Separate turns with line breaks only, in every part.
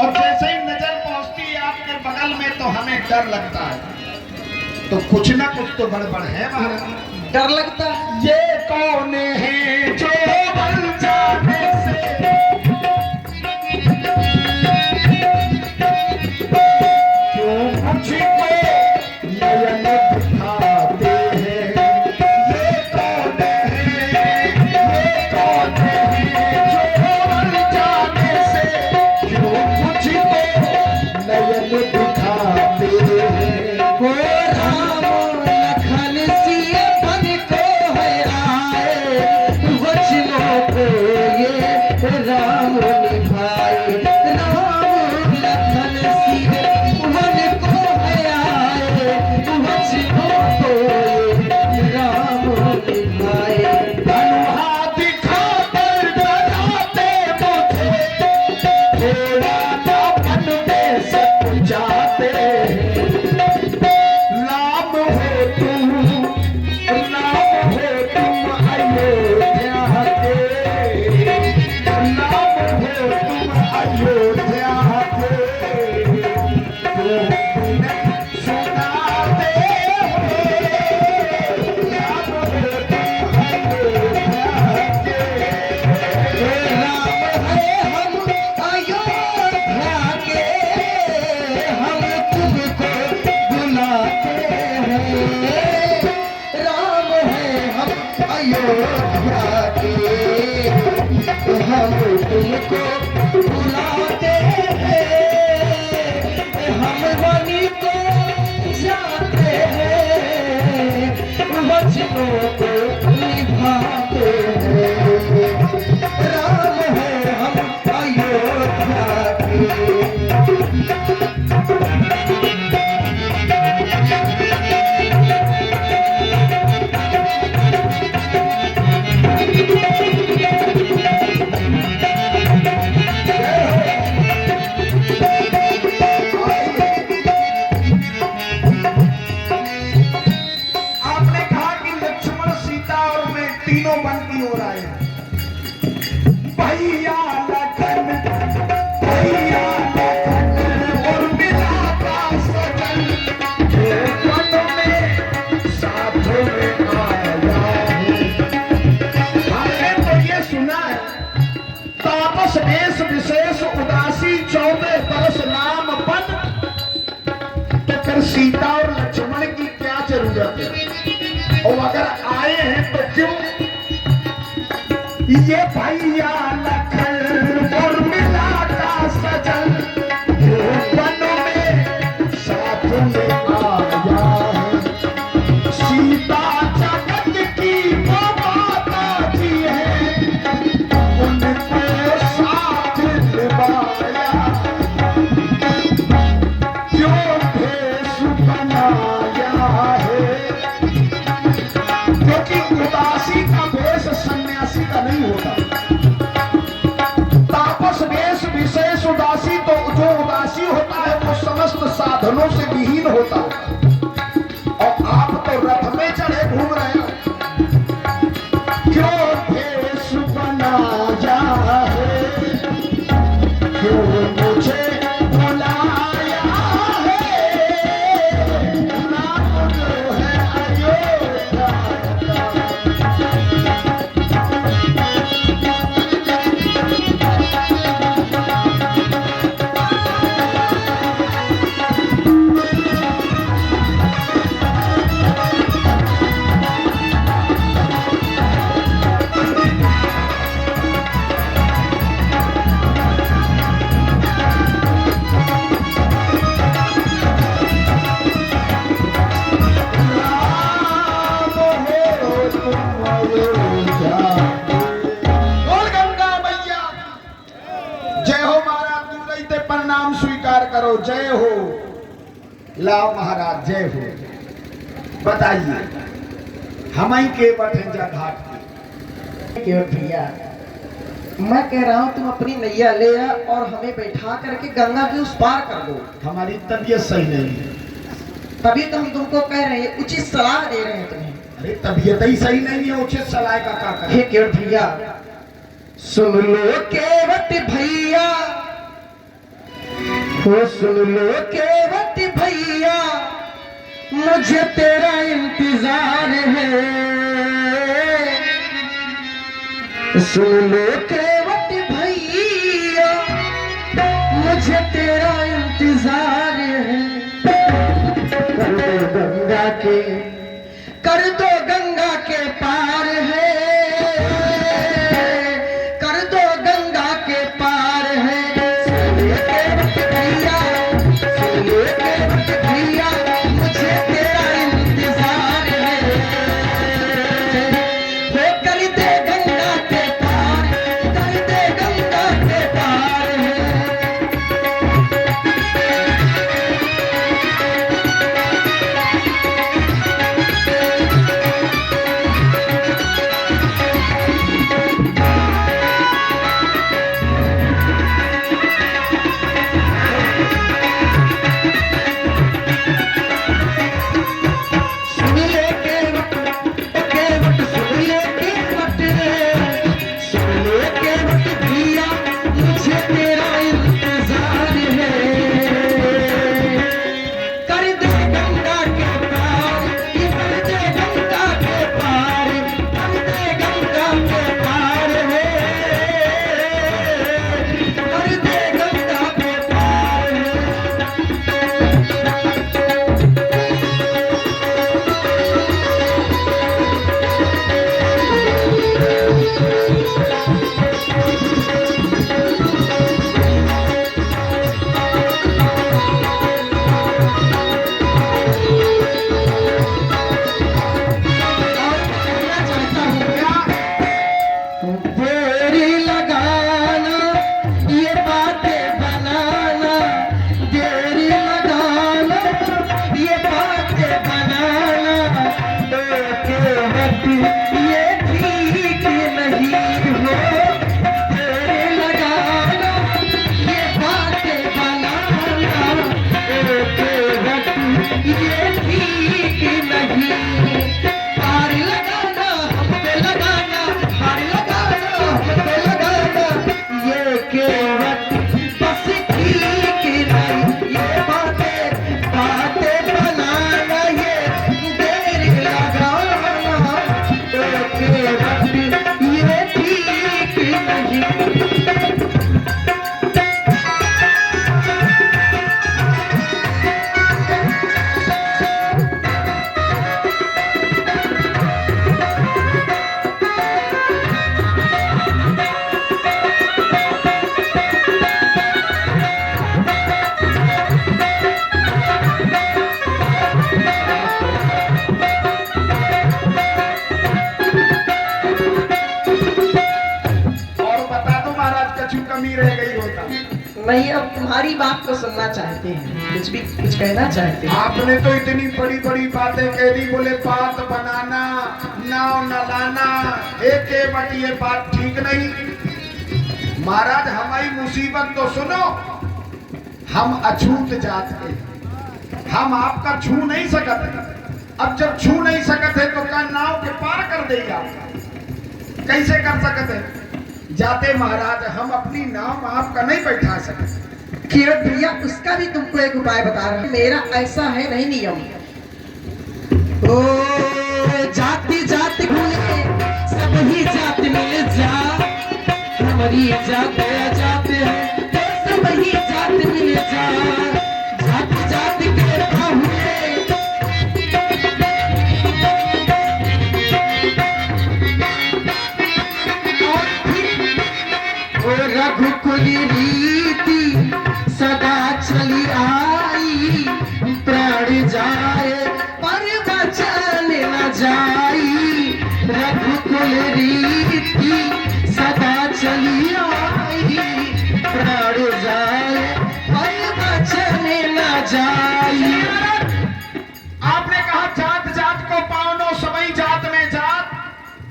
और जैसे ही नजर पहुंचती है आपके बगल में तो हमें डर लगता है। तो कुछ ना कुछ तो गड़बड़ है महाराज।
डर लगता है।
ये कौन है जो बन जाने से क्यों मुझको नयन दिखाते हैं। ये कौन है, ये कौन है जो बन जाने से क्यों मुझको नयन दिखाते हैं।
हो राम लखन सिए बन को है आए, वचनों को ये राम निभाए। राम लखन सिए बन को है आए, वचनों को ये राम निभाए।
धनुहा दिखाकर डराते मुझे, थोड़ा ना मन में सक जाते। राम हो तुम, राम हो तुम अयोध्या के, राम हो तुम अयोध्या के, तो बिन सुनाते हो। राम हो तुम अयोध्या के,
राम है हम अयोध्या के, हम तुमको बुलाते हैं। राम है हम अयोध्या के, हम तुमको बुलाते हैं। हम बनी को जाते हैं, वचनों को निभाते हैं। राम है हम अयोध्या के।
आपने कहा कि लक्ष्मण, सीता और मैं तीनों वन की ओर आए हैं। भैया लखन, भैया लखन और मिला का सजन, जो वन में साथ में आया है। हमने तो ये सुना है, तापस देश विशेष उदासी 14 बरस नाम बन। तो फिर सीता और लक्ष्मण की क्या जरूरत है? और अगर आए हैं तो क्यों? ये भैया लखन और मिला का सजन, जो वन में साथ में आया है। सीता जगत की वो माता जी है, उनको साथ निभाया। क्यों भेष बनाया है? क्योंकि उदासी का भेष सन्यासी का नहीं होता। तापस वेश विशेष उदासी, तो जो उदासी होता है वो समस्त साधनों से विहीन होता है। और आप तो रथ में चढ़े घूम रहे हो। क्यों भेष बनाया है? क्यों मुझे बुलाया है? राम जो है अयोध्या का। राम हो तुम अयोध्या के। बोल गंगा मैया जय हो। महाराज दूर ते प्रणाम स्वीकार करो। जय हो। लाओ महाराज जय हो। बताइए, हम ही के बठंजा घाट की।
क्यों भैया, मैं कह रहा हूँ तुम अपनी नैया ले आ और हमें बैठा करके गंगा के उस पार कर दो।
हमारी तबीयत सही नहीं है।
तभी तो हम तुमको कह रहे हैं, उचित सलाह दे रहे हैं तुम्हें।
अरे तबीयत ही सही नहीं है, उचित सलाह का क्या करें?
हे केवट भैया, सुन लो केवट भैया, हो सुन लो केवट भैया मुझे तेरा इंतजार है, सुन लो केवट भैया मुझे तेरा इंतजार है। कर दो गंगा के, कर दो गंगा के पार है, कर दो गंगा के पार है। सुन लो केवट भैया, सुन लो केवट भैया मुझे तेरा इंतजार है। वो कर दे गंगा के पार, कर दे गंगा के पार है। सुन ले केवट, केवट सुन ले केवट, सुन ले केवट भैया मुझे तेरा इंतजार है। कर दे गंगा के पार, ये कर दे गंगा के पार, कर दे गंगा के पार है, कर दे गंगा के पार है। देरी लगाना ये बातें बनाना, देरी लगाना ये बातें बनाना, केवट ये ठीक नहीं हो। देरी लगाना ये बातें बनाना, केवट ये ठीक नहीं। पार लगाना हम पे लगाना, पार लगाना हम पे लगाना, ये केवट बस ठीक नहीं। ये बातें बातें बनाना, ये देरी लगाना, ये केवट ये ठीक नहीं।
और बता दो महाराज, कछु कमी रह गई होता।
नहीं, अब तुम्हारी बात को सुनना चाहते हैं, कुछ भी कुछ कहना चाहते हैं।
आपने तो इतनी बड़ी बड़ी बातें कह दी, बोले बात बनाना, नाव न लाना, एक केवट ये बात ठीक नहीं। महाराज हमारी मुसीबत तो सुनो, हम अछूत जात के, हम आपका छू नहीं सकते। अब जब छू नहीं सकते तो का नाव के पार कर देगी आपका, कैसे कर सकते जाते महाराज? हम अपनी नाव आपका नहीं बैठा सकते।
केवट भैया उसका भी तुमको एक उपाय बता रहा हूं। मेरा ऐसा है नहीं नियम, ओ जाति जाति भूले सब ही जात मिल जा, हमारी जात जात है तो सब ही जात मिल जा। जाति जाति के बाहुले रघुकुल रीति सदा चली आई, प्राण जाए पर वचन न जाई। रघुकुल रीति सदा चली आई, प्राण जाए पर वचन न जाई।
आपने कहा जात जात को पावनो, सबई जात में जात,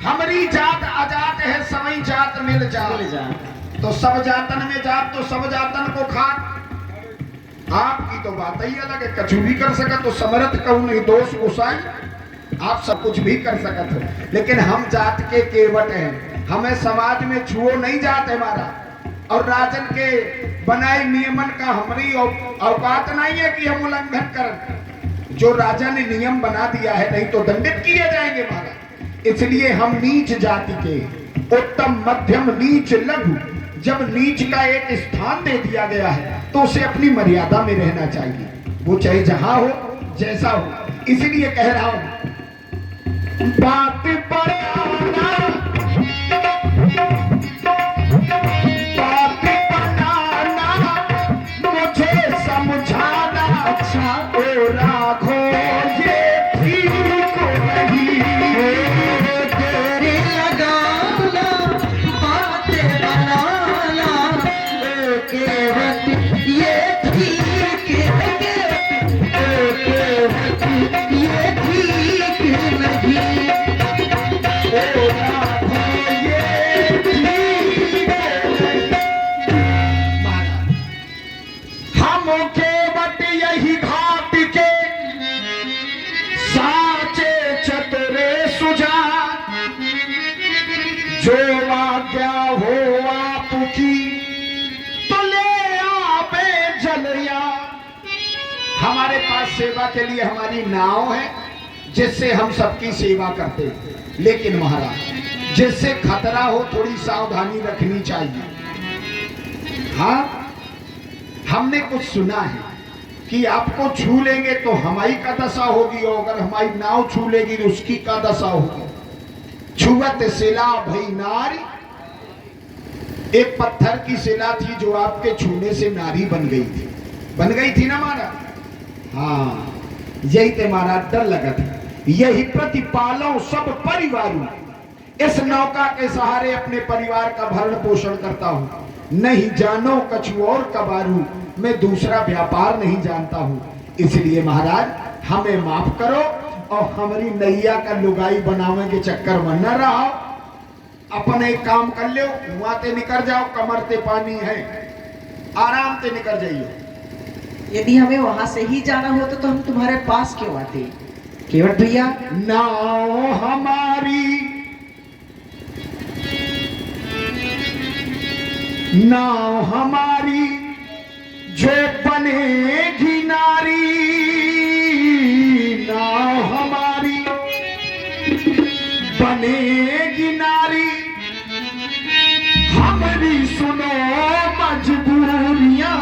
हमारी जात अजात है, सबई जात मिल जात। तो सब जातन में जात, तो सब जातन को खाट। आपकी तो बात ही अलग है, कछु भी कर सका तो समरथ कहूं नहीं दोष गोसाई, आप सब कुछ भी कर सकते हो। लेकिन हम जात के केवट हैं, हमें समाज में छुओ नहीं जात है हमारा। और राजन के बनाए नियमन का हमारी औकात नहीं है कि हम उल्लंघन करें। जो राजा ने नियम बना दिया है, नहीं तो दंडित किए जाएंगे महाराज। इसलिए हम नीच जाति के, उत्तम मध्यम नीच लघु, जब नीच का एक स्थान दे दिया गया है तो उसे अपनी मर्यादा में रहना चाहिए, वो चाहे जहां हो जैसा हो। इसलिए कह रहा हूं, बात बनाना, बात बनाना, मुझे समझाना, अच्छा ओ राघो ये ठीक नहीं,
तेरे लगाना, बात बनाना, केवट ये ठीक लगे, केवट ये ठीक नहीं।
ओ राघो ये ठीक नहीं। महाराज, हम केवट यही घाट के साचे चतुरे सुजान, जो आज्ञा हो आपकी तो ले आवे जलया। हमारे पास सेवा के लिए हमारी नाव है, जिससे हम सबकी सेवा करते हैं। लेकिन महाराज, जिससे खतरा हो थोड़ी सावधानी रखनी चाहिए। हाँ, हमने कुछ सुना है कि आपको छू लेंगे तो हमारी का दशा होगी, और अगर हमारी नाव छू लेगी तो उसकी का दशा होगी। छुअत शिला भई नारी, एक पत्थर की शिला थी जो आपके छूने से नारी बन गई थी ना महाराज। हाँ, यही ते महाराज डर लगा था। यही प्रतिपालों सब परिवारों, इस नौका के सहारे अपने परिवार का भरण पोषण करता हूं। नहीं जानो कछु और कबारू, मैं दूसरा व्यापार नहीं जानता हूं। इसलिए महाराज हमें माफ करो, और हमारी नैया का लुगाई बनावे के चक्कर में न रहो। अपन एक काम कर लो, वहां ते निकल जाओ, कमर ते पानी है, आराम से निकल जाइए।
यदि हमें वहां से ही जाना होता तो हम तुम्हारे पास क्यों आते? केवट भैया,
नाव हमारी, नाव हमारी जो बनेगी नारी, नाव हमारी बनेगी नारी, हमारी सुनो मजबूरियां।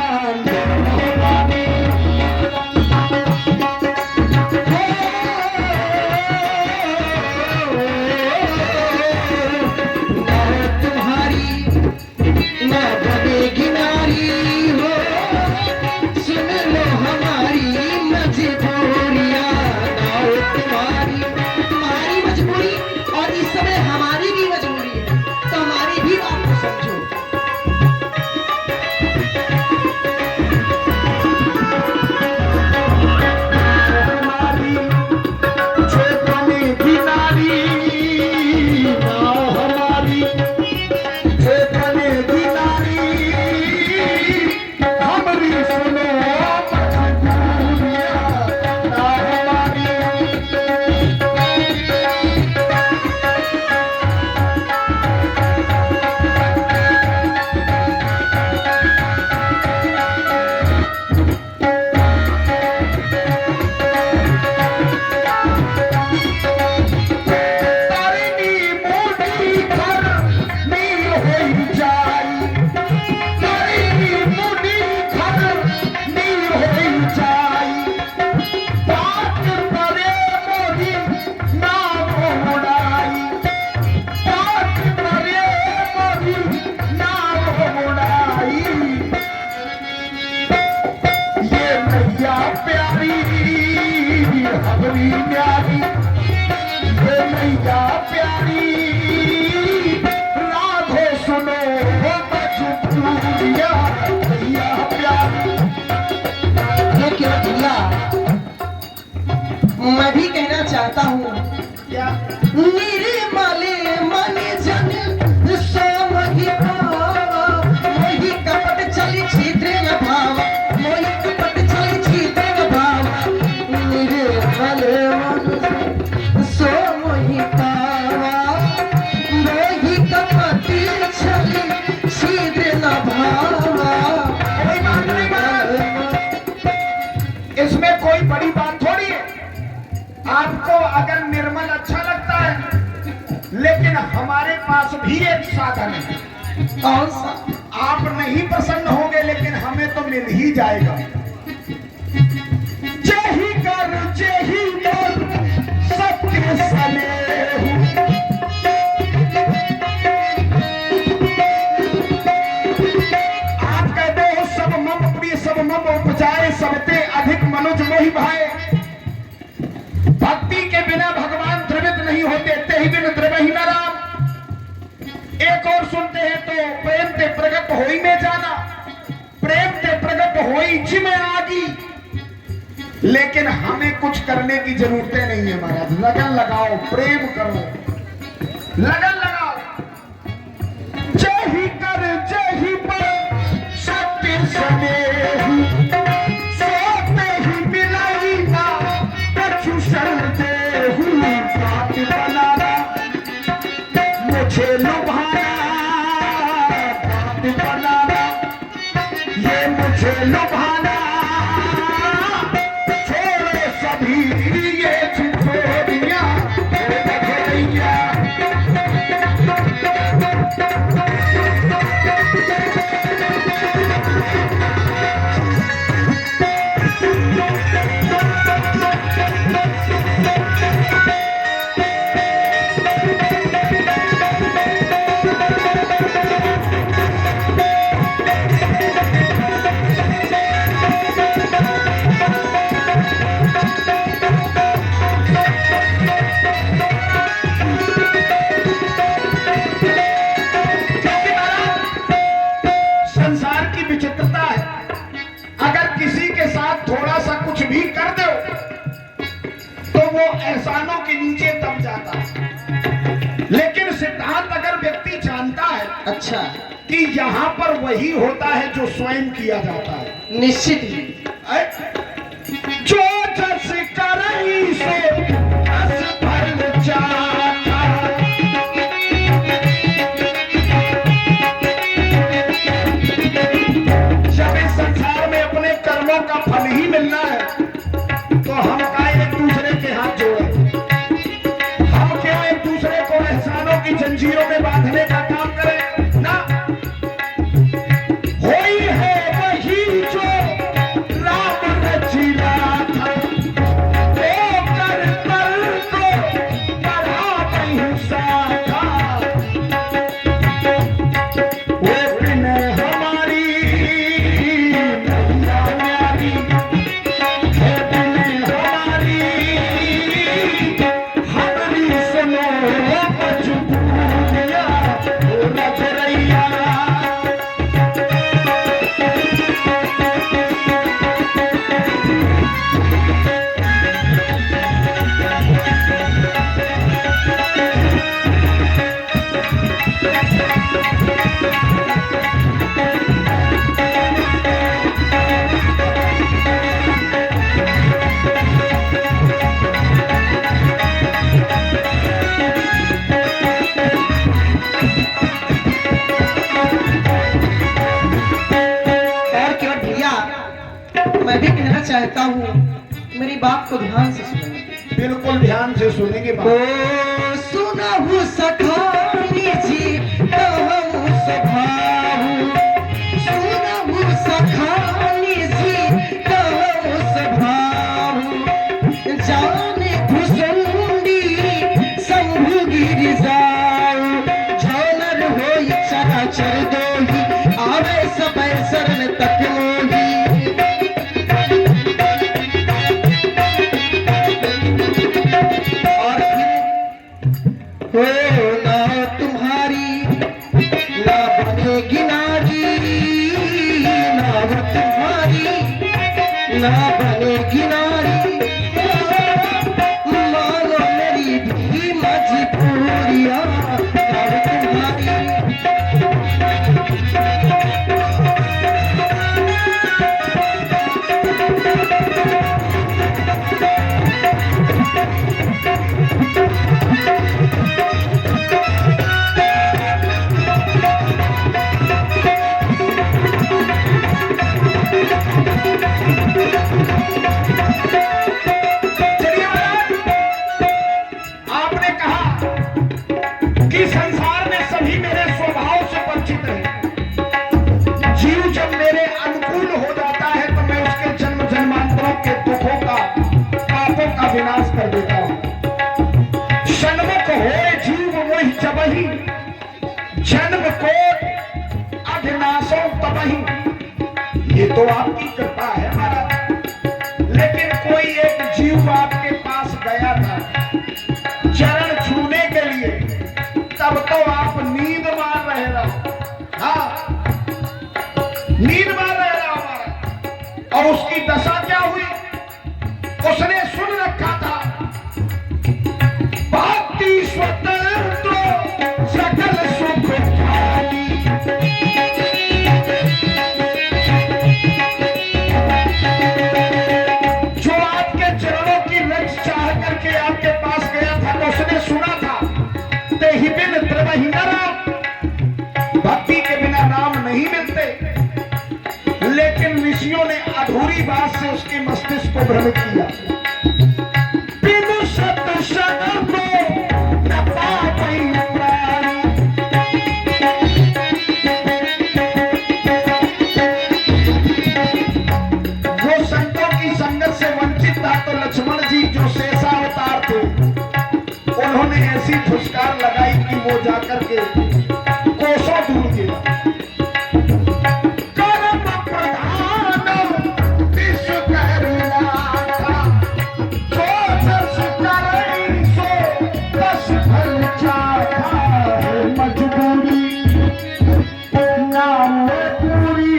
मैं भी कहना चाहता हूँ,
क्या?
निर्मल मन जन सो वही भाव, वही कपट चली छिद्र न भाव, वही कपट चली छिद्र न भाव। निर्मल मन जन सो वही भाव, वही कपट चली छिद्र न भाव।
हमारे पास भी एक साधन है।
कौन सा?
आप नहीं प्रसन्न होंगे लेकिन हमें तो मिल ही जाएगा। जही कर जही कर सत्य सनेहु, आप कहते हो सब मम प्रिय सब मम उपजाए सबते अधिक मनुज मोहि भाए। भक्ति के बिना भगवान द्रवित नहीं होते, ते ही बिन द्रवहि न राम। एक और सुनते हैं तो प्रेम ते प्रगट होई में जाना, प्रेम ते प्रगट होई जिम आगी। लेकिन हमें कुछ करने की जरूरतें नहीं है महाराज। लगन लगाओ, प्रेम करो, लगन लगाओ। जही कर जही पर सत्य सनेहु, सोते ही मिलाई ना कछु शरण देहु। बात बनाना मुझे लुभाना, बात बनाना ये मुझे लुभाना। छोड़ो सभी ये छिछोरियां, हे बखैया। संसार की विचित्रता है, अगर किसी के साथ थोड़ा सा कुछ भी कर दो तो वो एहसानों के नीचे दब जाता है। लेकिन सिद्धांत अगर व्यक्ति जानता है
अच्छा,
कि यहाँ पर वही होता है जो स्वयं किया जाता है।
निश्चित ही।
जो जस करई सो तस फल जाता। जब इस संसार में अपने कर्मों का फल ही मिलना है तो हम का एक दूसरे के हाथ जोड़े, हम क्यों एक दूसरे को एहसानों की जंजीरों में बांधने का काम करें ना। होई है वही जो राम रचिला था, वो कर को बढ़ा नहीं सका। वो बिन हमारी नैया न्यारी, है बिन हमारी हमारी सुनो मजबूरिया रखरैया।
और केवल भैया, मैं भी कहना चाहता हूँ, मेरी बात को ध्यान से सुनो।
बिल्कुल ध्यान से सुनेंगे
ओ
बात।
सुनहु सखानी जी कहु सभाहु, सुनहु सखानी जी कहु सभाहु। जाने भुसुंडी शंभु गिरि जाऊ, झोलर होई चराचर दोही, आवे समय शरण तक मोही। और फिर हो ना तुम्हारी ना बनेगी नारी, ना तुम्हारी ना बनेगी नारी। मानो मेरी भी मजबूरियां ना तुम्हारी।
विनाश कर देता हूं। सन्मुख होए जीव मोहि जबहि, जन्म कोट अभिनाशों तबहि। ये तो आपकी कृपा है महाराज, लेकिन कोई एक जीव आपके पास गया था चरण छूने के लिए, तब तो आप नींद मार रहे रहो। हाँ, नींद मार रहे रहो महाराज। और उसकी दशा क्या हुई? उसने सुन रखा था भक्ति स्वतंत्र सकल सुख खाली। जो आपके चरणों की रज चाह करके आपके पास गया था, तो उसने सुना था तेहि बिन द्रवहि न राम, भक्ति के बिना नाम नहीं मिलते। लेकिन ऋषियों ने अधूरी बात से उसके मस्तिष्क को भ्रमित किया। बिनु सत्संग न पावई प्राणी। वो संतों की संगत से वंचित था, तो लक्ष्मण जी जो शेषावतार थे, उन्होंने ऐसी फुसकार लगाई कि वो जाकर के कोसों दूर गिरा। कर्म प्रधान विश्व करनाथा, जो जस करई सो तस फल चाहा। मजबूरी नाम पूरी,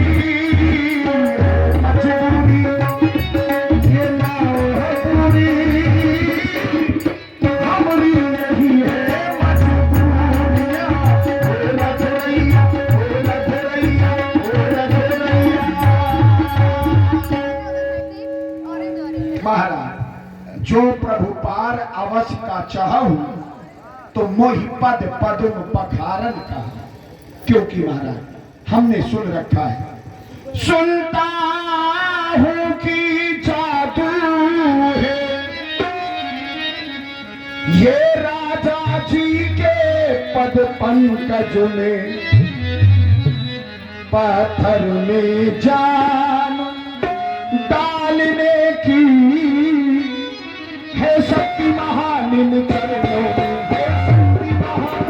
मजबूरी ये नाम पूरी हमारी नहीं है। मजबूरियां हो रख रैया, हो रख रैया, हो रख रैया। महाराज, जो प्रभु पार अवश्य का चाहूं, तो मोहि पद पद्म पखारन कहा। क्योंकि महाराज हमने सुन रखा है, सुनता हूं कि जादू है ये राजा जी के पद पंकज में, पत्थर में जान डालने की है शक्ति महान इन चरणों में। है शक्ति महान।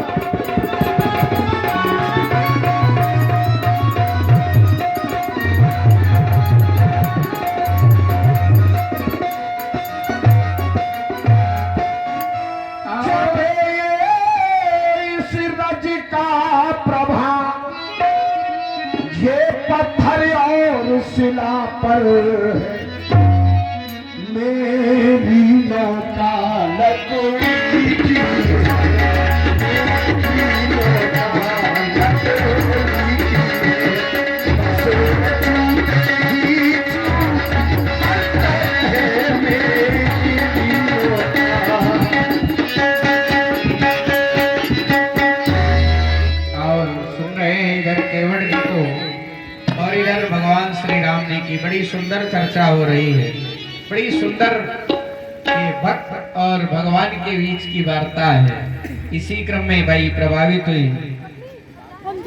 इस रज का प्रभाव ये पत्थर और शिला पर है। मेरी नौका लकोड़ी की है, मेरी नौका लकोड़ी की है। बस टूटेगी है मेरी नौका।
और सुन रहे हैं इधर केवट जी को, और इधर भगवान श्री राम जी की बड़ी सुंदर चर्चा हो रही है। बड़ी सुंदर ये भक्त और भगवान के बीच की वार्ता है। इसी क्रम में भाई प्रभावित हुई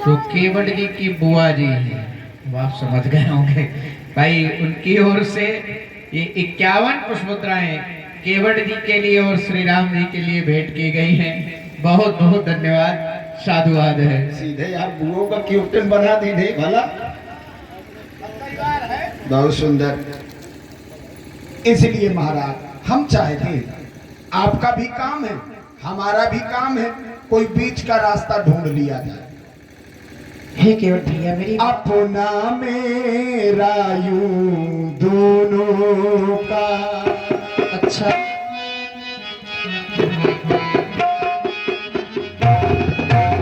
तो केवट जी की बुआ जी हैं, वो आप समझ गए होंगे भाई, उनकी ओर से ये 51 पुष्पमुद्राएं केवट जी के लिए और श्री राम जी के लिए भेंट की गई हैं। बहुत बहुत धन्यवाद, साधुवाद है।
सीधे यार बुओं का कीर्तन बना दी नहीं भला। बहुत सुंदर। इसलिए महाराज हम चाहते हैं, आपका भी काम है, हमारा भी काम है, कोई बीच का रास्ता ढूंढ लिया जाए।
हे केवट भैया, मेरी
अपना मेरा यूं दोनों का।
अच्छा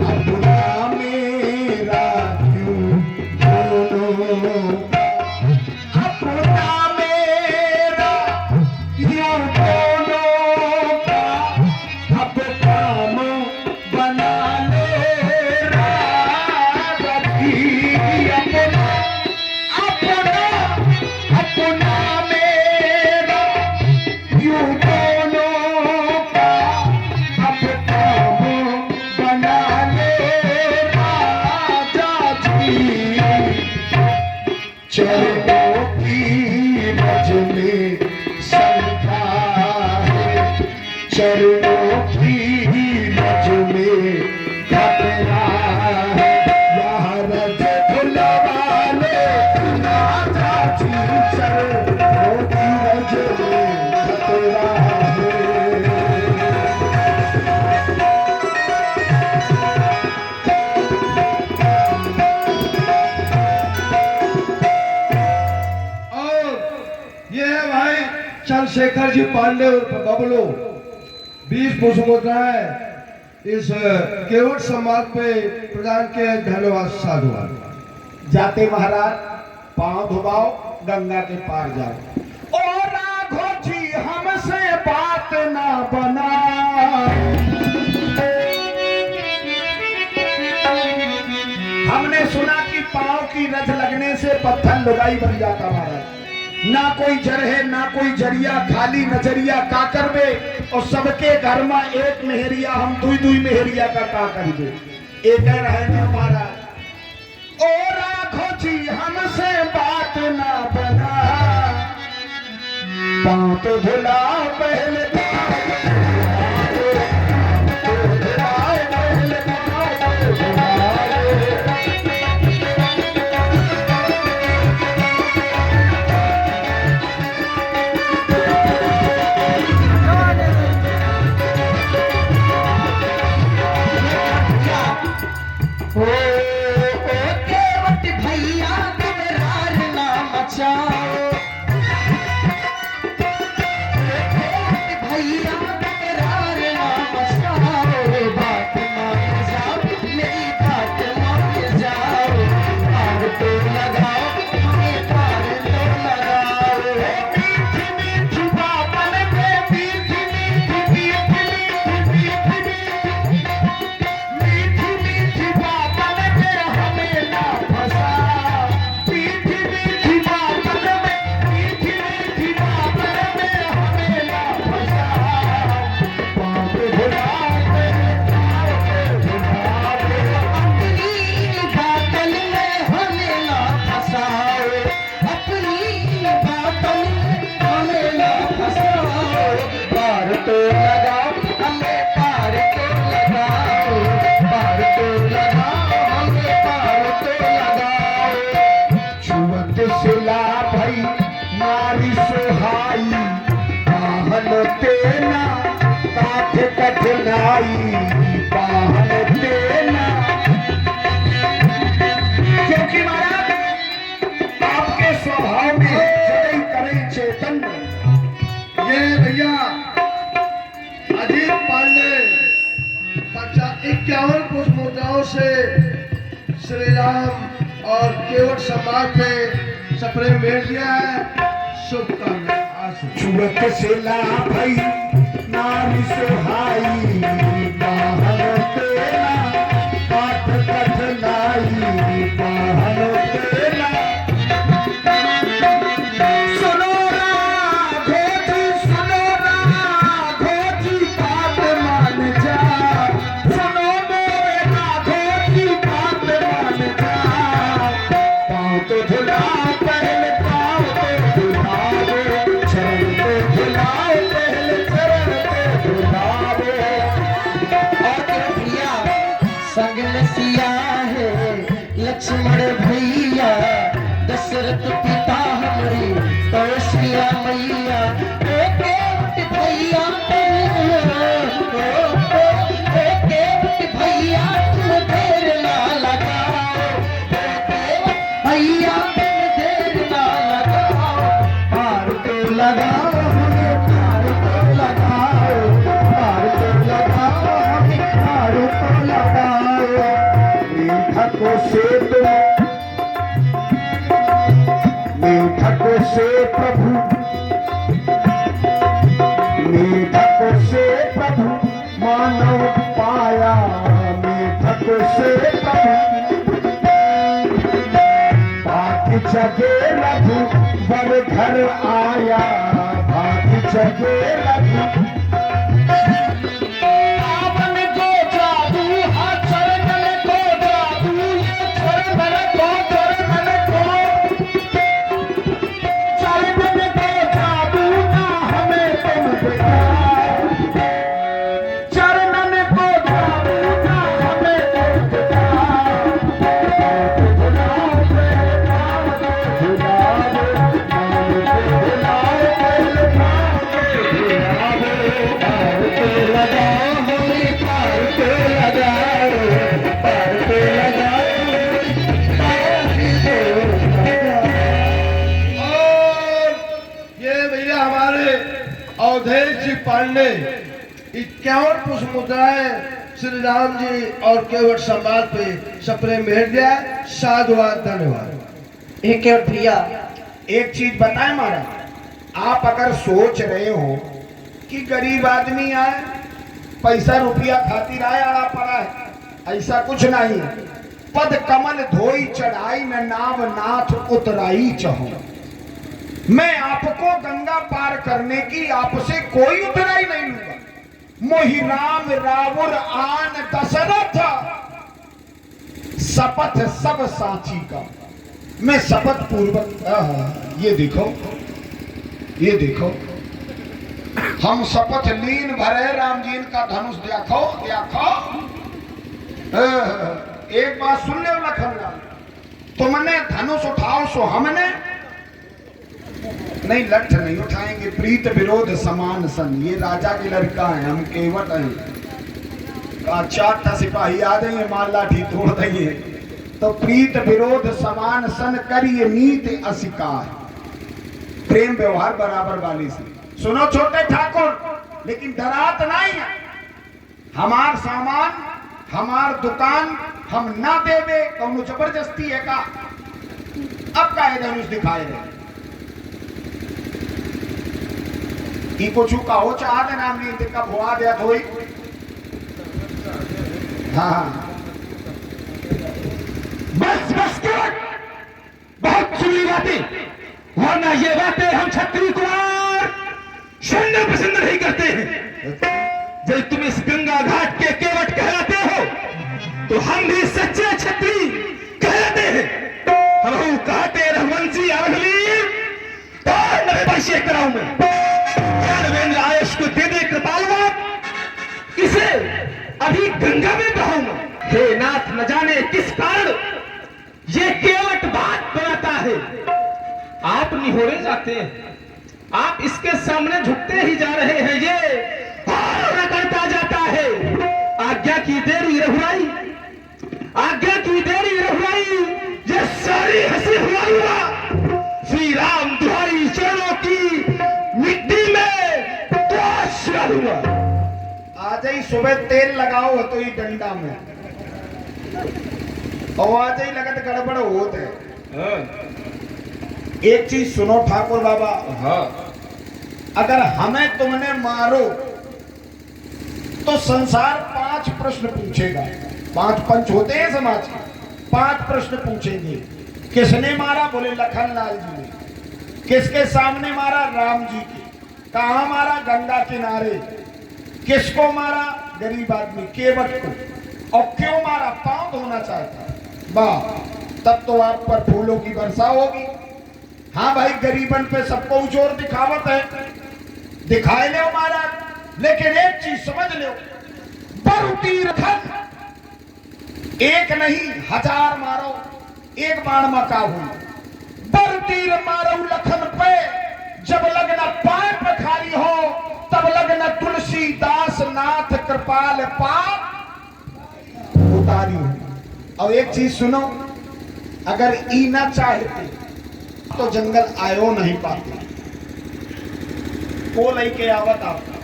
अपना मेरा यूं दोनों का, अपना मेरा यूं दोनों का। अब काम बना ले रखी अपना, अपना अपना मेरा यूं दोनों का। अब काम बना ले राजा जी, चरणों की रज में शंखा चंद्रशेखर जी पांडे उर्फ बबलू 20 पुष्प मुद्राएं इस केवट समाज पे प्रदान किया। धन्यवाद साधुवाद।
जाते महाराज पांव धुबाओ, गंगा के पार जाओ।
ओ राघो जी हमसे बात ना बना,
हमने सुना कि पांव की रज लगने से पत्थर लुगाई बन जाता महाराज। ना कोई जर है ना कोई जरिया, खाली नजरिया का करबे और सबके घर में एक मेहरिया, हम दुई दुई मेहरिया का करिए। एक रहे ना महाराज।
ओ राघो जी हमसे बात ना बना,
पांव तो धुला पहले कठिनाई पाहन देना। क्योंकि महाराज आपके स्वभाव में जय करें चेतन।
ये भैया अजीत पांडे 51 पुष्प मुद्राओं से श्री राम और केवट समाज पे सप्रे भेज दिया है। शुभकामनाएं।
छुअत से ला भाई नारी सुहाई, बाहर तेरा काट कठिनाई बाहर तेरा। सुनो राघो जी बात मान जा, सुनो मेरे राघो जी बात मान जा। पाँव तो धुला पहले पाँव तो धुलाओ, चरण तो धुलाओ पहले चरण तो धुलाओ।
संग में सिया है लक्ष्मण भैया, दशरथ पिता हमारी कौशल्या मैया। ओ केवट भैया भैया तुम देर ना लगाओ, भैया तुम देर ना लगाओ।
पार तो लगाओ हमें, पार तो लगाओ, पार तो लगाओ हमें, पार तो लगाओ। मीठको से तुम, मीठको से प्रभु, मीठको से प्रभु मानव पाया। मीठको से प्रभु भाग्य जगे रघु वर घर आया, भाग्य जगे रघु।
रावण को जादू, हाँ चरणन को जादू, ये चरणन को चरणन को जादू ना हमें तुम दिखाओ। चरणन को जादू ना हमें तुम दिखाओ।
भुलाओ
जी पांडे 51 पुष्प मुद्राएं श्री राम जी और केवट संवाद पे सपने मेहर दिया। साधुवाद, धन्यवाद।
एक और भैया
एक चीज बताएं महाराज, आप अगर सोच रहे हो कि गरीब आदमी आए पैसा रुपया खातिर आए आड़ा पड़ा है, ऐसा कुछ नहीं। पद कमल धोई चढ़ाई न नाव नाथ उतराई चहो। मैं आपको गंगा पार करने की आपसे कोई उतराई नहीं लूंगा। मोहि राम रावण आन दशरथ शपथ सब साची का। मैं शपथ पूर्वक, ये देखो, ये देखो, हम शपथ लीन भरे राम जी का धनुष देखो देखो। एक बात सुन ले लखनलाल, तुमने धनुष उठाओ सो हमने नहीं, लठ नहीं उठाएंगे। प्रीत विरोध समान सन, ये राजा की लड़का है, हम केवट हैं। 4 सिपाही आ जाएंगे, मार लाठी तोड़ देंगे। तो प्रीत विरोध समान सन करिए नीति अस्वीकार। प्रेम व्यवहार बराबर वाली से। सुनो छोटे ठाकुर, लेकिन डरात नहीं है। हमार सामान हमार दुकान हम ना देवे कौनो जबरदस्ती है का। अब का धनुष दिखाए रहे की कुछ कहो चाह दे नाम नहीं कब हुआ दिया थोड़ी। हाँ
बस बस कर, बहुत सुनी बातें, वरना ये बातें हम क्षत्रिय कुमार सुनना पसंद नहीं करते हैं। जब तुम इस गंगा घाट के केवट कहलाते हो तो हम भी सच्चे क्षत्रिय कहलाते हैं। हम कहते रघुवंशी अवधवीर तो 90 पैसे कराऊं मैं ज्ञानवेंद्र आयुष को दे दे कृपालुआ, इसे अभी गंगा में बहाऊंगा। हे नाथ, न जाने किस कारण ये केवट बात बनाता है। आप निहोरे जाते हैं, आप इसके सामने झुकते ही जा रहे हैं, ये और रगड़ता जाता है। आज्ञा की देरी रघुराई, आज्ञा की देरी रघुराई, ये सारी हंसी हुआ श्री राम दुहाई चरणों की मिट्टी में तोश डालूंगा।
आज ही सुबह तेल लगाओ तो ही डंडा में, और आज ही लगत गड़बड़ होत है। एक चीज सुनो ठाकुर बाबा, अगर हमें तुमने मारो तो संसार 5 प्रश्न पूछेगा। 5 पंच होते हैं समाज के, 5 प्रश्न पूछेंगे। किसने मारा? बोले लखनलाल जी ने। किसके सामने मारा? राम जी के। कहा मारा? गंगा किनारे। किसको मारा? गरीब आदमी केवट को। और क्यों मारा? पांव धोना चाहता। वाह, तब तो आप पर फूलों की वर्षा होगी। हाँ भाई, गरीबन पे सबको जोर दिखावत है, दिखाए ले महाराज। लेकिन एक चीज समझ लो, बरुतीर खन एक नहीं 1000 मारो, एक बाण मका हुई। बरुतीर मारो लखन पे, जब लगना पाए पखारी हो, तब लगना तुलसीदास नाथ कृपाल पाप उतारी हो। और एक चीज सुनो, अगर ई ना चाहते तो जंगल आयो नहीं पाते। को लेके आवत आपका,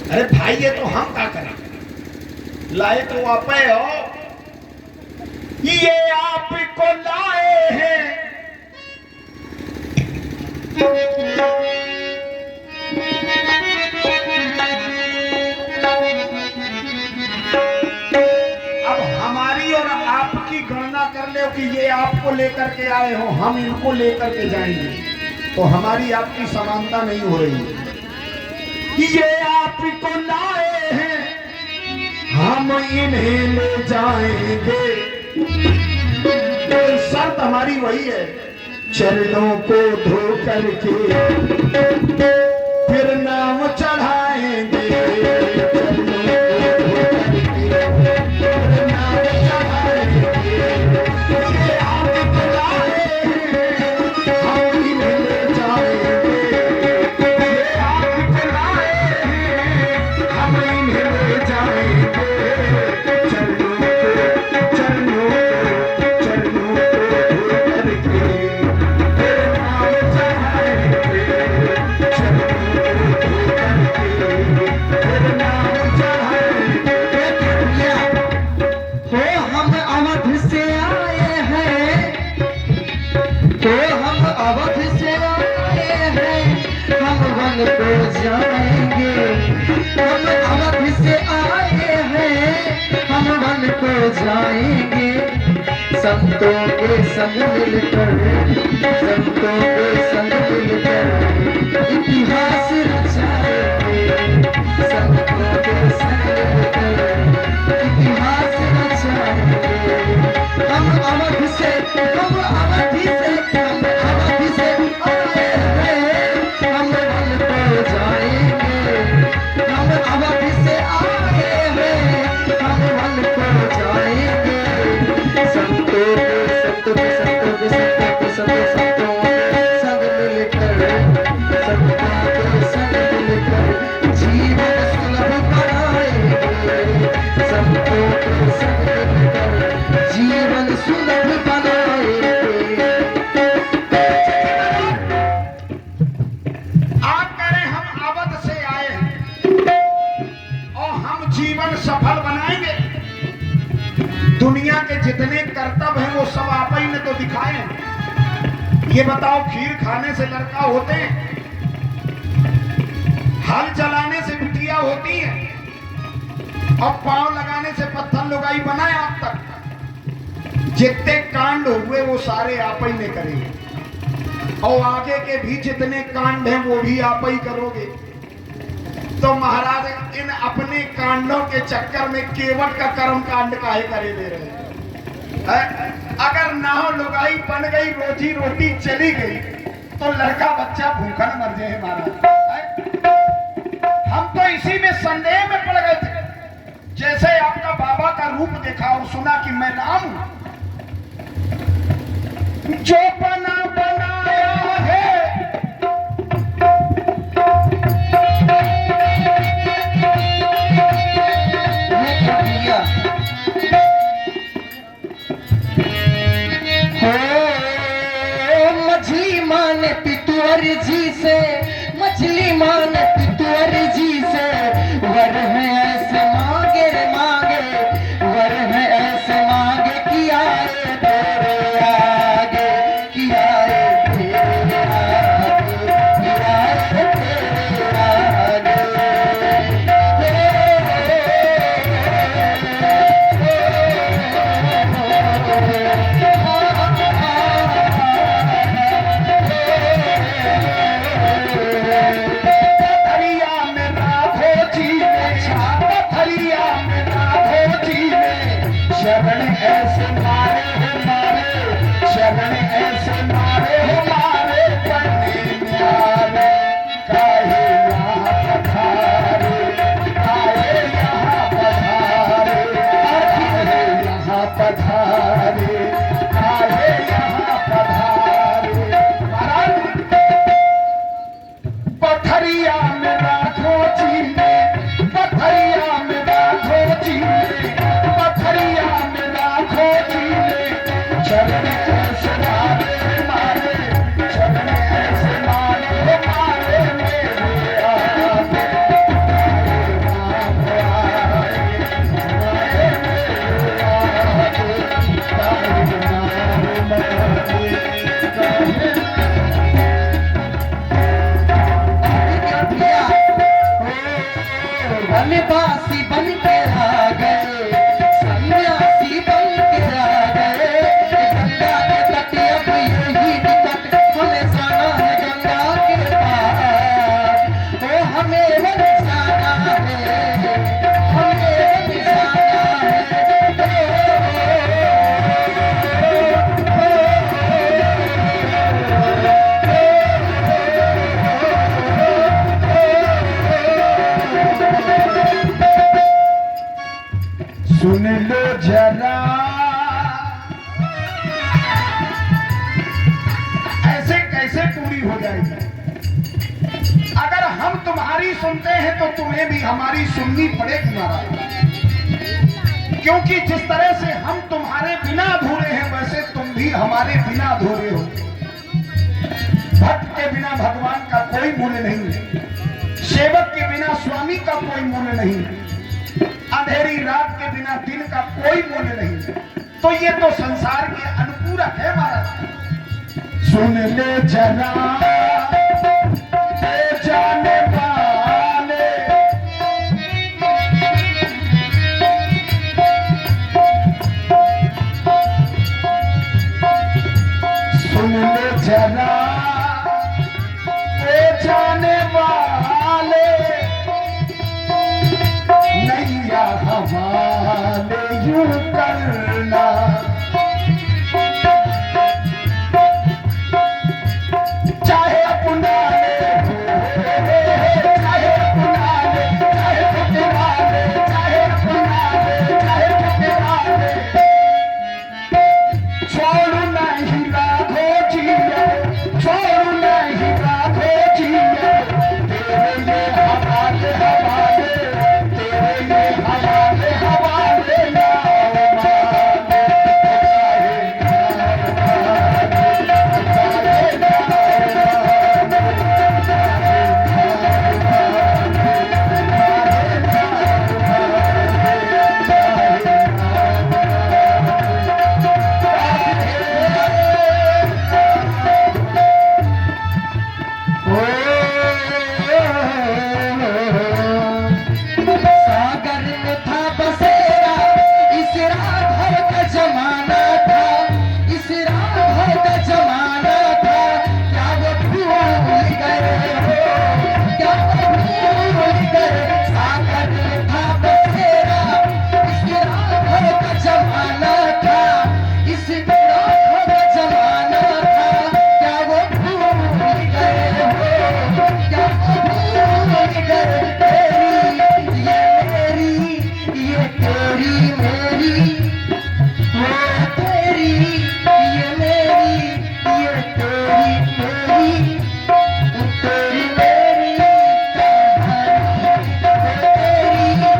अरे भाई ये तो हम क्या करें, लाए तो आप हो, ये आपको लाए हैं। अब हमारी और आपकी गणना कर ले कि ये आपको लेकर के आए हो, हम इनको लेकर के जाएंगे, तो हमारी आपकी समानता नहीं हो रही है। ये आपको लाए हैं, हम इन्हें ले जाएंगे। तो शर्त हमारी वही है, चरणों को धो करके फिर नाम चढ़ाएंगे।
तो हम अवध से आए हैं, हम वन को जाएंगे। हम अवध से आए हैं, हम वन को जाएंगे। संतों के संग मिलकर, संतों के संग मिलकर इतिहास रचाएंगे। संतों के संग मिलकर इतिहास रचाएंगे। हम अवध से, हम अवधि से, हम अवधि से आए हैं, हम वन को जाएंगे। हम अवधि से आए हैं, हम वन को जाएंगे। संतों के संतों के संतों के संतों के संतों संतों संग मिलकर, संतों के संग मिलकर जीवन सुलभ बनाएंगे। संतों के संग मिलकर जीवन सुलभ बनाएंगे।
आप कह रहे हम अवध से आए हैं और हम जीवन सफल बनाएंगे। दुनिया के जितने कर्तव्य हैं वो सब आप ही ने तो दिखाए हैं। ये बताओ, खीर खाने से लड़का होते हैं, हल चलाने से बिटिया होती है, और पांव लगाने से पत्थर लुगाई बनाए। आप तक जितने कांड हुए वो सारे आप ही ने करे, और आगे के भी जितने कांड हैं वो भी आप ही करोगे। तो महाराज इन अपने कांडों के चक्कर में केवट का कर्म कांड काहे करे दे रहे हैं? अगर ना हो लुगाई बन गई, रोजी रोटी चली गई, तो लड़का बच्चा भूखा न मर जाए महाराज। हम तो इसी में संदेह में पड़ गए थे। जैसे आपका बाबा का रूप देखा और सुना कि मैं राम हूं, जो बना बनाया है
मछली माने पितुअर जी से, मछली माने पितुअर जी से, वर में ऐसे मांगे रे मांगे, वर में ऐसे मांगे किया रे तेरे आगे, किया रे तेरे आगे, किया रे तेरे आगे।
शरण ऐसे मारे हो मारे, शरण ऐसे मारे हो मारे, पन्ने न्यारे काहे यहाँ पधारे, काहे यहाँ पधारे, काहे यहाँ पधारे, काहे यहाँ पधारे। महाराज पथरिया में राखो जी में, पथरिया में राखो जी में, पथरिया में राखो जी में, चरण ऐसे मारे मारे, चरण ऐसे मारे मारे मेरे आगे, राम आए, मेरे आगे, राम
वनवासी बन के आ गए, सन्यासी बन के आ गए। गंगा के तट अब यही निकट, हमें जाना है गंगा के पार। ओ हमें वन जाना है, हमें वन जाना है।
सुन लो जरा, ऐसे कैसे पूरी हो जाएगी? अगर हम तुम्हारी सुनते हैं तो तुम्हें भी हमारी सुननी पड़ेगी महाराज। क्योंकि जिस तरह से हम तुम्हारे बिना अधूरे हैं, वैसे तुम भी हमारे बिना अधूरे हो। भक्त के बिना भगवान का कोई मूल्य नहीं, सेवक के बिना स्वामी का कोई मूल्य नहीं, अंधेरी रात के बिना दिन का कोई मूल्य नहीं। तो ये तो संसार के अनुपूरक है महाराज।
सुन ले जरा ये जाने वाले, सुन ले जरा ये जाने वाले, नैया हवाले यूं करना, चाहे अपना ले, चाहे अपना ले, चाहे ठुकरा ले, चाहे अपना ले, चाहे ठुकरा ले, छोड़ नहीं राखो जिया, छोड़ नहीं राखो जिया, तेरे ये हवाले हवाले, तेरे ये हवाले हवाले ना माने,
सागर में था बसेरा इस राघव का जमाना था, इस राघव का जमाना था, क्या वो भूल गए हो, क्या वो भूल गए। सागर में था बसेरा इस राघव का जमाना था, इस राघव का जमाना था, क्या वो भूल गए हो, क्या वो भूल गए। तेरी मेरी वो तेरी, ये मेरी ये तेरी मेरी, तेरी मेरी कहानी, तेरी ये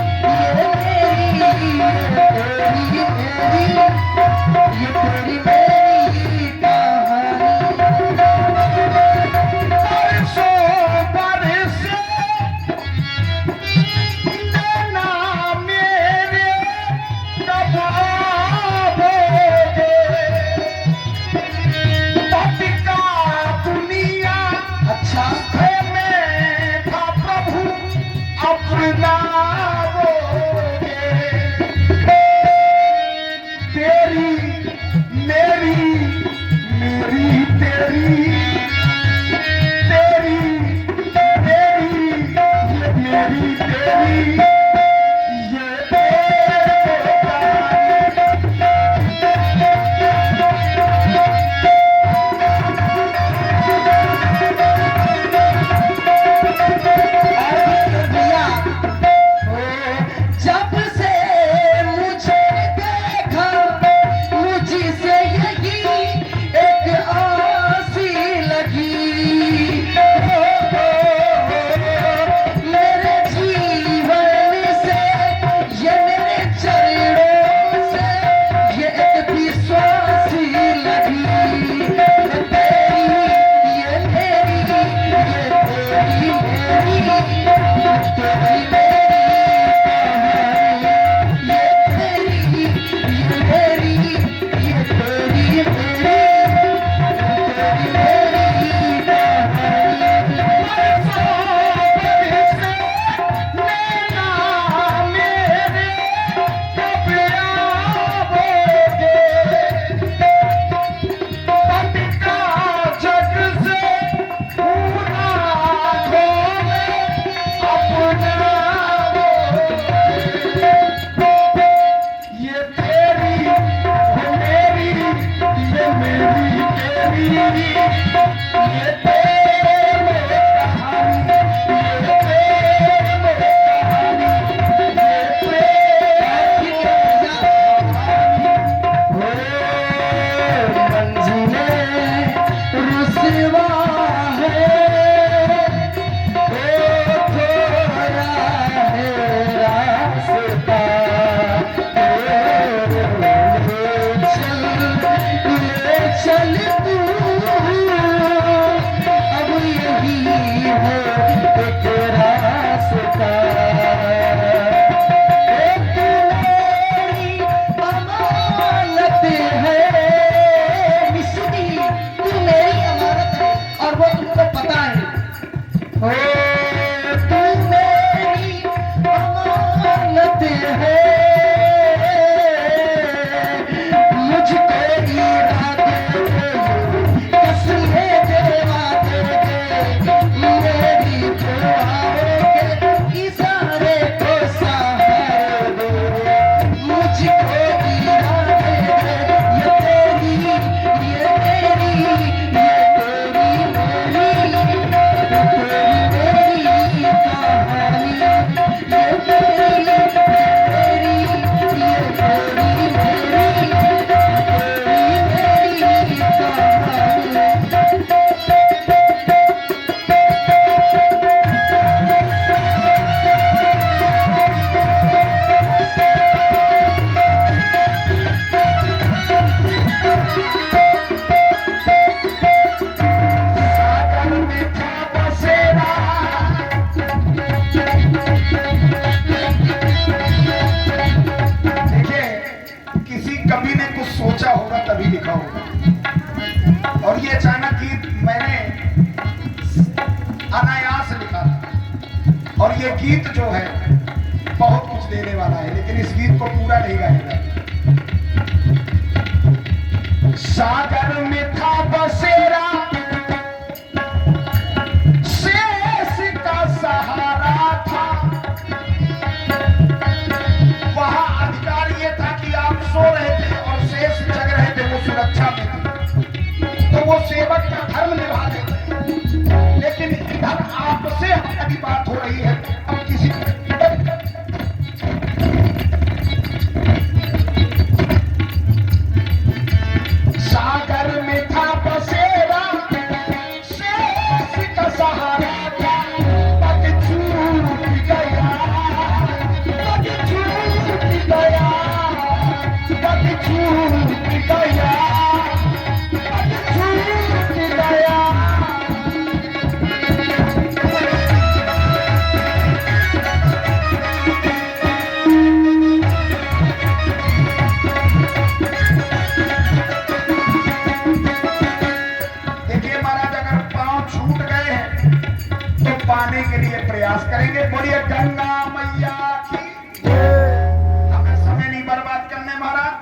मेरी ये तेरी मेरी, ये तेरी मेरी कहानी।
बरसों बरसे नैना मेरे कब आओगे, पतिका दुनिया
अच्छा
है मैं था प्रभु अपनाओगे, तेरी मेरी मेरी तेरी, तेरी मेरी ये मेरी तेरी, ये तेरे
भैया जब से मुझे देखा, मुझसे यही एक आसी लगी, मेरे जीवन से ये मेरे चरणों से ये एक विश्वासी लगी, तेरी ये मेरी ये तेरी मेरी, तेरी मेरी कहानी, ये तेरी ये मेरी ये तेरी मेरी, तेरी मेरी कहानी। चल तू
और ये अचानक गीत मैंने अनायास लिखा था और ये गीत जो है बहुत कुछ देने वाला है, लेकिन इस गीत को पूरा नहीं गाएगा। सागर में था बसेरा शेष का सहारा था, वहां अधिकार ये था कि आप सो रहे थे और शेष जग रहे थे, वो सुरक्षा में थे, तो वो सेवक का धर्म निभा रहे थे। लेकिन इधर आपसे अभी बात हो रही है, अब किसी सागर में था बसेरा शेष का सहारा था, पग छूट गया, पग छूट गया, पग छूट गया, पग छूट गया। देखिए महाराज, अगर पांव छूट गए हैं तो पाने के लिए प्रयास करेंगे। बोलिए गंगा मैया की जय। हमें समय नहीं बर्बाद करने महाराज,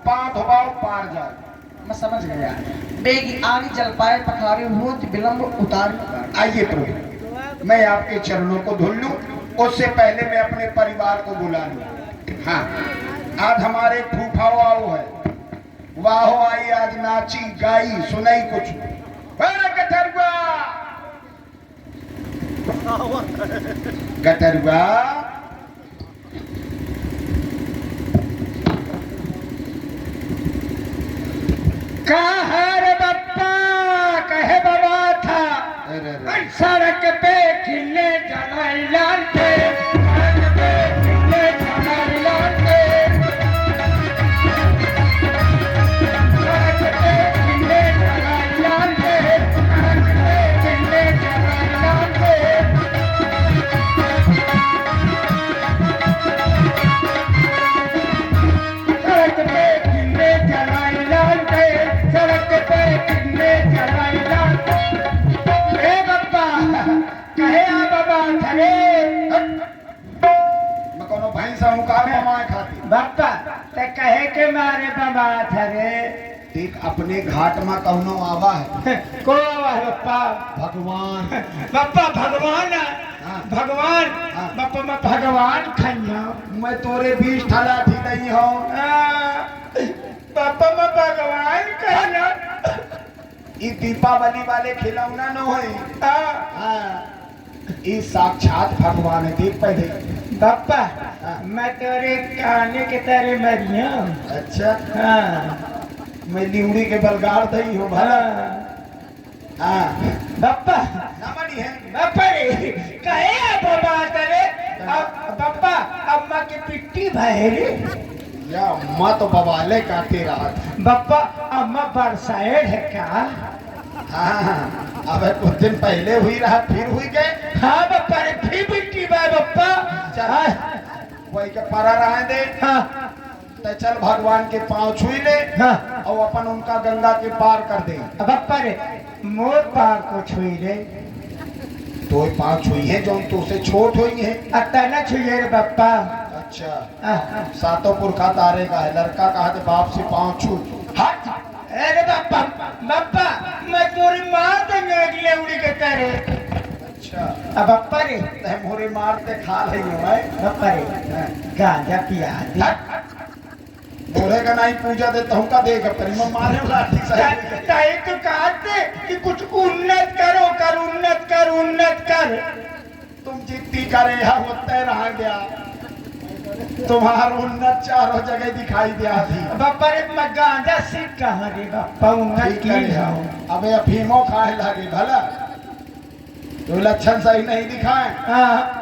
पांव धोबाओ पार जाओ।
मैं समझ गया। बेगी आनी जल पाए पखारे होत विलंब उतार।
आइए प्रभु, मैं आपके चरणों को धुल लूं, उससे पहले मैं अपने परिवार को बुला लूं। हाँ, आज हमारे फूफाओ आओ है, वाहो आई, आज नाची गाई सुनाई कुछ। अरे गटरुआ, गटरुआ,
कहर बप्पा कहे बाबा था सड़क पे खिले जलाई लाते, सड़क पे खिले जलाई लाते, सड़क पे खिले जलाई लाते, सड़क पे खिले जलाई लाते। सड़क पे खिले जलाई लाते, सड़क पे खिले जलाई लाते। ए बप्पा कहे आ बाबा थरे
मैं कोनो भैंसा हूँ का माए खाती।
बप्पा ते कहे के मारे बाबा थरे
देख अपने घाट में कौनो आवा है
को आवा है बप्पा
भगवान।
बप्पा भगवान
हाँ।
भगवान
हाँ।
बप्पा मैं भगवान खन्या
मैं तोरे बीच ठलाठी नहीं हूँ।
बप्पा मैं भगवान खन्या।
ई दीपावली वाले खिलौना न होई। हाँ, ई साक्षात भगवान है। देख पहले
बप्पा
हाँ।
मैं तेरे कहने के तेरे मरिया।
अच्छा,
हाँ
मैं लिउड़ी के बलगाड़ दई हूँ भला। हाँ,
बप्पा
ना मनी है।
बप्पा रे कहे बाबा तेरे अब बप्पा अम्मा की पिट्टी भैरे
या अम्मा तो बवाले काटे रहा था।
बप्पा अम्मा बरसाए है क्या?
हाँ, अब कुछ दिन पहले हुई रहा, फिर हुई गए।
हाँ बप्पा रे फिर पिट्टी भाई बप्पा। हाँ
वही के परा रहे दे।
हाँ
तो चल भगवान के पांव छुई ले
हाँ
और अपन उनका गंगा के पार कर दे।
बप्पा रे मोर पार को छुई रे
तो पांव छुई है जो तो उसे छोट हुई है।
अतना छुए रे बप्पा।
अच्छा, सातों पुरखा तारे का है, लड़का कहा थे बाप से पांव छू।
हट अरे बप्पा बप्पा मैं तोरी मार देंगे अगले उड़ी के तेरे।
अच्छा,
अब बप्पा रे
ते मोरे मारते खा रही हूँ मैं।
बप्पा रे गांजा पिया दे।
बूढ़े का नहीं पूजा देता हूँ का देगा पर मैं मारे लाठी से।
ताई तो कहते कि कुछ उन्नत करो कर उन्नत कर उन्नत कर।
तुम जितनी करे है उतने रह गया। तुम्हारा उन्नत चारों जगह दिखाई दिया थी।
बप्पा रे मैं गांजा सीख कहाँ रे बप्पा उन्नत
ठीक
की
करे
जाऊं।
अबे अफीमो खाए लगे भला, तो लक्षण सही नहीं दिखाए।
हाँ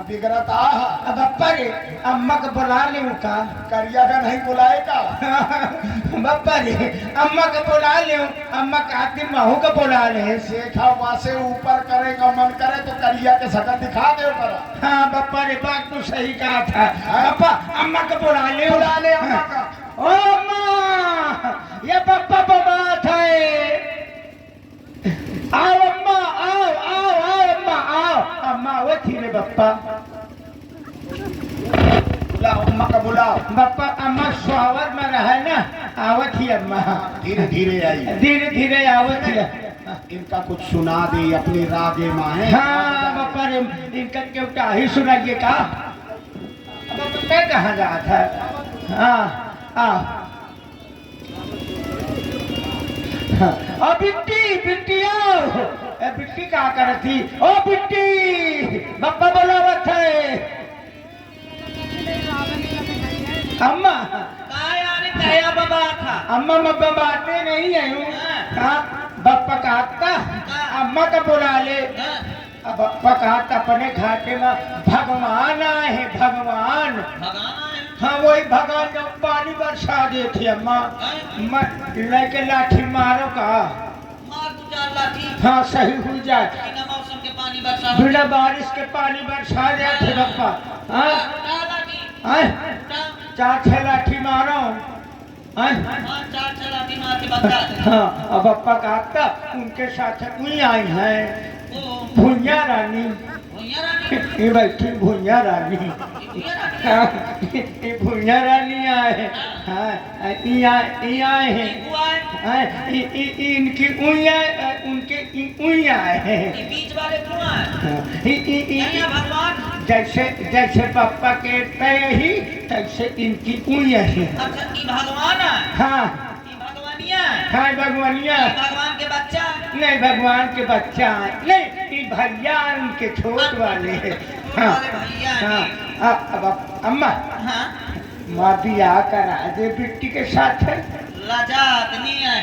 बिगड़त आहा।
अब बप्पा रे अम्मा को बुला ले का।
करिया का नहीं बुलाएगा।
बप्पा रे अम्मा को बुला ले, अम्मा कहती महू को बुला ले।
शेखा वहां से ऊपर करेगा मन करे तो करिया के शकल दिखा दे ऊपर।
हाँ बप्पा रे बात तो सही कहा था। बप्पा अम्मा को बुला ले
अम्मा का।
ओ अम्मा ये बप्पा बाबा था।
बप्पा
लाओ अम्मा का बुलाओ।
बप्पा अम्मा स्वावर में रहे ना, आवत ही अम्मा,
धीरे धीरे आई।
धीरे धीरे आवत ही।
इनका कुछ सुना दे, अपनी रागे माँ है।
हाँ बप्पा रे, इनका क्यों क्या ही सुनाइए का। अब मैं कहाँ जा था। हाँ हाँ, बिट्टी बिट्टी आओ। बिट्टी क्या कर थी? ओ बिट्टी, बप्पा बोलावत है। अम्मा अम्मा मब्बा बातें नहीं है हूँ। बप्पा कहता अम्मा का बुला ले। अब बप्पा कहता अपने घाटे में भगवान आए हैं, भगवान। हाँ वही भगवान जो पानी बरसा देती अम्मा। मैं लेके लाठी मारो का। हाँ सही हो जाए, बिना बारिश के पानी बरसा देते बप्पा। हाँ चार छह लाठी मारो। हाँ अब पप्पा कहता उनके साथ कोई आई है भुइया रानी। ये बैठी भुइया रानी। हाँ, ये भुइया रानी आए। हाँ ये आए हैं। हाँ, इनकी उइया उनके उइया है। जैसे जैसे पापा के पैर ही तैसे इनकी उइया है। हाँ हाँ भगवानिया।
भगवान के बच्चा
नहीं भगवान के बच्चा नहीं, ये भैया उनके छोट वाले हैं। हाँ हाँ अब अम्मा माँ बिया करा दे बिट्टी के साथ है।
लाजात नहीं है।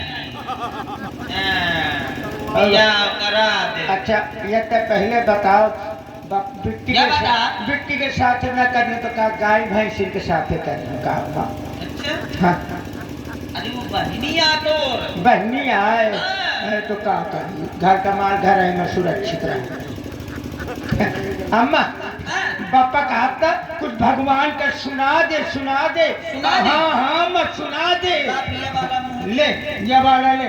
बिया करा दे।
अच्छा ये तो पहले बताओ बिट्टी के साथ न करने तो कहा गाय भैंसी के साथ करने का।
अच्छा
हाँ
अरे वो बहनी आ तो
बहनी आए तो क्या करिए, घर का माल घर है में सुरक्षित रहे। अम्मा पापा कहा था कुछ भगवान का सुना दे सुना दे। हाँ हाँ मत सुना दे। ले ये वाला ले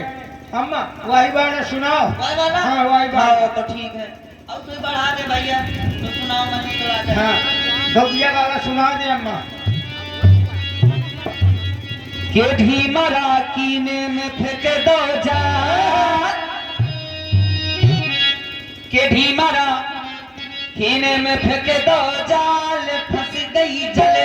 अम्मा, वही वाला सुनाओ। हाँ वही वाला
तो ठीक है। अब तू बढ़ा दे भैया तो सुनाओ मैं।
हाँ धोबिया वाला सुना दे अम्मा।
के ढी मरा कीने में फेंक दो जा, के ढी मरा कीने में फेंक दो जाल, फंस गई जल